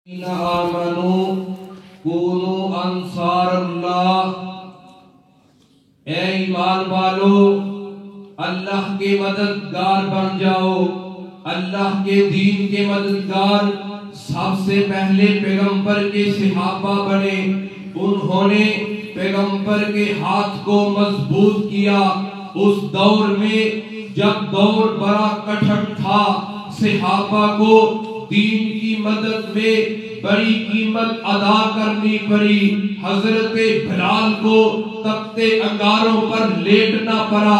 آمنوا کونوا انصار اللہ، اے ایمان والو اللہ کے مددگار بن جاؤ، اللہ کے دین کے مددگار۔ سب سے پہلے پیغمبر کے صحابہ بنے، انہوں نے پیغمبر کے ہاتھ کو مضبوط کیا۔ اس دور میں جب دور بڑا کٹھن تھا، صحابہ کو دین کی مدد میں بڑی قیمت ادا کرنی پڑی۔ حضرت بلال کو تپتے انگاروں پر لیٹنا پڑا۔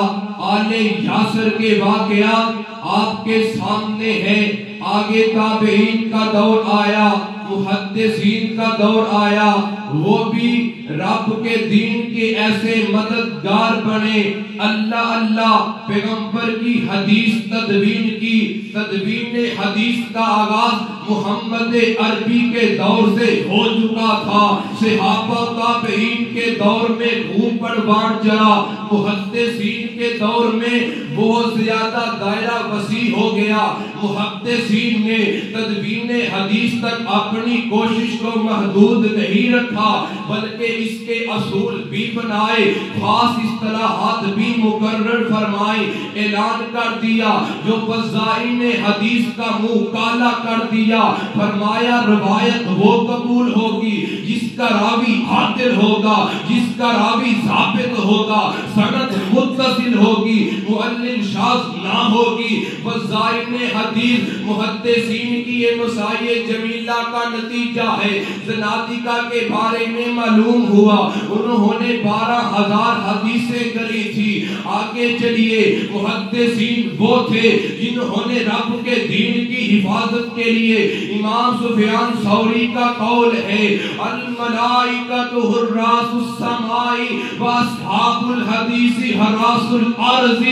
آل یاسر کے واقعات آپ کے سامنے ہیں۔ آگے تابعین کا دور آیا، محدثین کا دور آیا، وہ بھی رب کے دین کے ایسے مددگار بنے۔ اللہ اللہ پیغمبر کی حدیث تدوین کی۔ تدوین حدیث کا آغاز محمد عربی کے دور سے ہو چکا تھا۔ صحابہ تابعین کے دور میں خوب بڑھواڑ چلا، محدثین کے دور میں بہت زیادہ دائرہ وسیع ہو گیا۔ محدثین نے تدوین حدیث تک اپنی کوشش کو محدود نہیں رکھا، بلکہ اس کے اصول بھی بنائے، خاص اصطلاحات بھی مقرر فرمائی۔ اعلان کر دیا، جو وضاعین حدیث کا منہ کالا کر دیا، فرمایا روایت وہ قبول ہوگی جس کا راوی عادل ہوگا، جس کا راوی ثابت ہوگا، سند متصل ہوگی، معلل شاذ نہ ہوگی۔ وضاعین حدیث محدثین کی یہ مسائل جمیلہ کا نتیجہ ہے۔ زنادقہ کے بارے میں معلوم ہوا، انہوں نے 12,000 حدیثیں کری تھی۔ آگے چلیے، محدثین وہ تھے جنہوں نے رب کے دین کی حفاظت کے لیے، امام سفیان ثوری کا قول ہے، الملائکۃ حراس السماء واصحاب الحدیث حراس الارض۔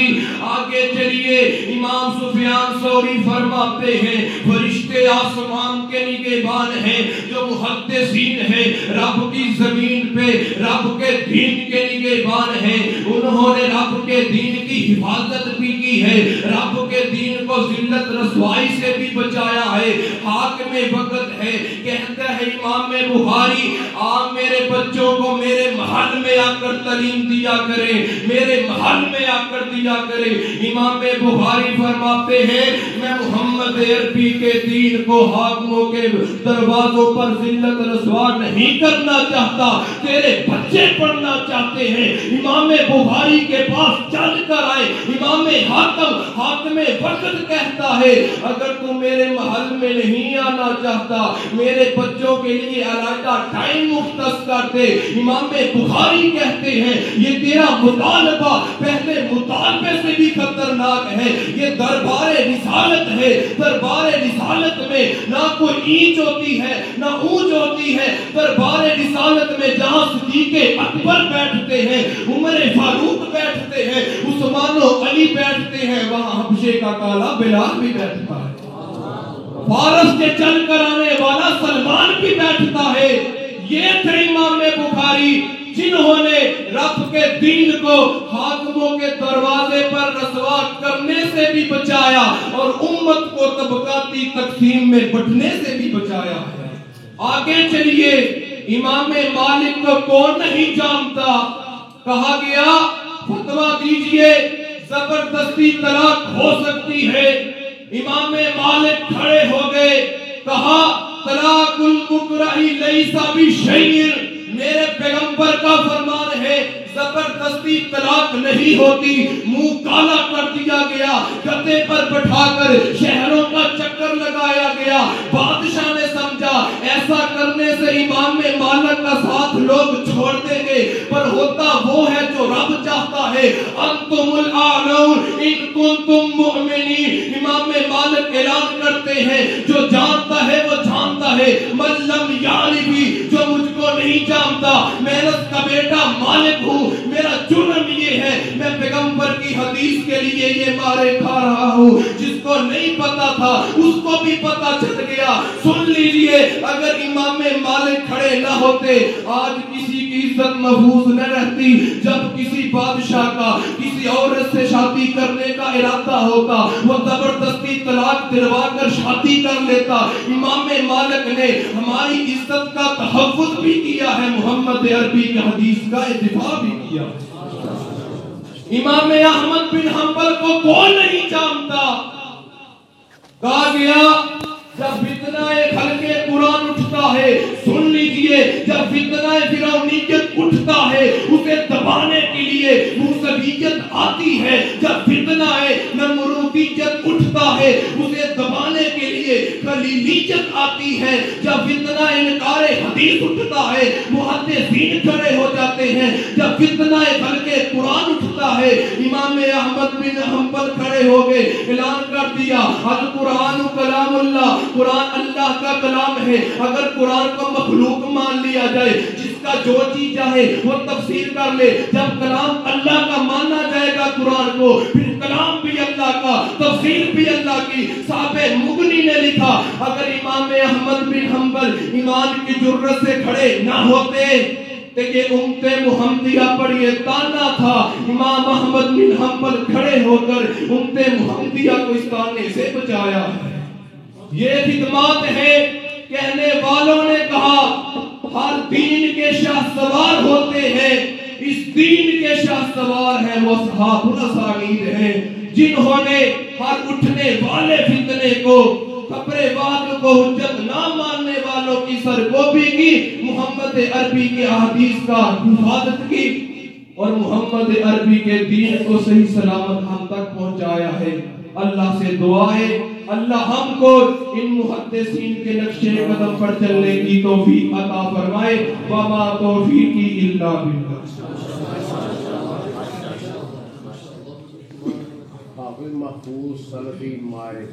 آگے چلیے، امام سفیان ثوری فرماتے ہیں، فرشتے آسمان کے نگہبان ہیں، جو محدثین ہیں رب کی زمین پہ رب کے دین کے نگہبان ہیں۔ انہوں نے رب کے دین کی حفاظت بھی کی ہے، رب کے دین کو ذلت رسوائی سے بھی بچایا ہے۔ حاکم وقت ہے، کہتا ہے امام بخاری، آپ میرے بچوں کو میرے محل میں آ کر تعلیم دیا کریں، میرے محل میں آ کر دیا کریں۔ امام بخاری فرماتے ہیں، میں محمد عربی کے دین کو حاکموں کے دروازوں پر ذلت رسوا نہیں کرنا چاہتا، تیرے بچے پڑھنا چاہتے ہیں۔ امام بخاری کے پاس چل کر آئے، امام حاکم وقت کہتا ہے، اگر تم میرے محل میں نہیں آنا چاہتا، میرے بچوں کے لیے علیحدہ ٹائم مختص کر دے۔ امام بخاری کہتے ہیں، یہ تیرا مطالبہ پہلے مطالبے سے بھی خطرناک ہے۔ یہ دربار رسالت ہے، دربار رسالت میں نہ کوئی اینچ ہوتی ہے نہ اونچ ہوتی ہے۔ دربار رسالت میں جہاں صدیق اکبر بیٹھتے ہیں، عمر فاروق بیٹھتے ہیں، عثمان و علی بیٹھتے ہیں، وہاں حبشے کا کالا بلال بھی بیٹھتا ہے، فارس سے چل کر آنے والا سلمان بھی بیٹھتا ہے۔ یہ تھے امام بخاری جنہوں نے رب کے دین کو حاکموں کے دروازے پر رسوا کرنے سے بھی بچایا اور امت کو طبقاتی تقسیم میں بٹنے سے بھی بچایا ہے۔ آگے چلیے، امام مالک کو کون نہیں جانتا؟ کہا گیا فتویٰ دیجئے، زبردستی طلاق ہو سکتی ہے۔ امام مالک کھڑے ہو گئے، کہا طلاق المکرہ لیس بشیء، میرے پیغمبر کا فرمان ہے زبردستی طلاق نہیں ہوتی۔ منہ کالا کر دیا گیا، گدے پر بٹھا کر شہروں کا چکر لگایا گیا۔ بادشاہ نے سمجھا ایسا کرنے سے امام مالک کا ساتھ لوگ چھوڑ دیں گے، پر ہوتا وہ ہے جو رب چاہتا ہے، انتم الاعلون ان کنتم مؤمنین۔ امام مالک اعلان کرتے ہیں، جو جانتا ہے وہ جانتا ہے، من لم یعرفی، جو مجھ کو نہیں جانتا، محنت کا بیٹا مالک ہوں، میرا جرم یہ ہے میں پیغمبر کی حدیث کے لیے یہ مارے کھا رہا ہوں۔ جس کو نہیں پتا تھا اس کو بھی پتا چل گیا۔ سن لیجئے، اگر امام مالک کھڑے نہ ہوتے، آج کسی کی عزت محفوظ نہ رہتی جب کسی بادشاہ کا کسی عورت سے شادی کرنے کا ارادہ ہوتا وہ زبردستی طلاق دلوا کر شادی کر لیتا. امام مالک نے ہماری عزت کا تحفظ بھی کیا ہے, محمد عربی کی حدیث کا دفاع بھی کیا. امام احمد بن حنبل کو کون نہیں جانتا. کہا گیا جب فتنہ خلق قرآن اٹھتا ہے, سن لیجئے, جب فتنہ فرعونیت اٹھتا ہے اسے دبانے کے لیے موسویت آتی ہے. جب فتنہ نمرودیت اٹھتا ہے اسے دبانے کے لیے خلیلیت آتی ہے. جب فتنہ انکار حدیث اٹھتا ہے محدثین کھڑے ہو جاتے ہیں. جب فتنہ خلق قرآن اٹھتا ہے امام احمد بن حنبل کھڑے ہو گئے, اعلان کر دیا القرآن کلام اللہ, قرآن اللہ کا کلام ہے. اگر قرآن کو مخلوق مان لیا جائے, جس کا جو چیز چاہے وہ تفسیر کر لے, جب کلام اللہ کا مانا جائے گا قرآن کو, پھر کلام بھی اللہ کا, تفسیر بھی اللہ کی. صاحب مغنی نے لکھا اگر امام احمد بن حنبل ایمان کی جرت سے کھڑے نہ ہوتے کہ یہ امت محمدیہ پر یہ تانا تھا, امام احمد بن حنبل کھڑے ہو کر امت محمدیہ کو اس تانے سے بچایا ہے. یہ خدمات ہے. کہنے والوں نے کہا ہر دین کے شاہ سوار ہوتے ہیں, اس دین کے شاہ سوار ہیں وہ اصحاب الاسانید ہیں جنہوں نے ہر اٹھنے والے فتنے کو, خبر واد کو حجت نہ ماننے والوں کی سرگوبی کی, محمد عربی کی احادیث کا حفاظت کی اور محمد عربی کے دین کو صحیح سلامت ہم تک پہنچایا ہے. اللہ سے دعا ہے اللہ ہم کو ان محدثین کے نقشے قدم پر چلنے کی توفیق عطا فرمائے. وما توفیقی الا باللہ. حافظ محفوظ سلفی مائے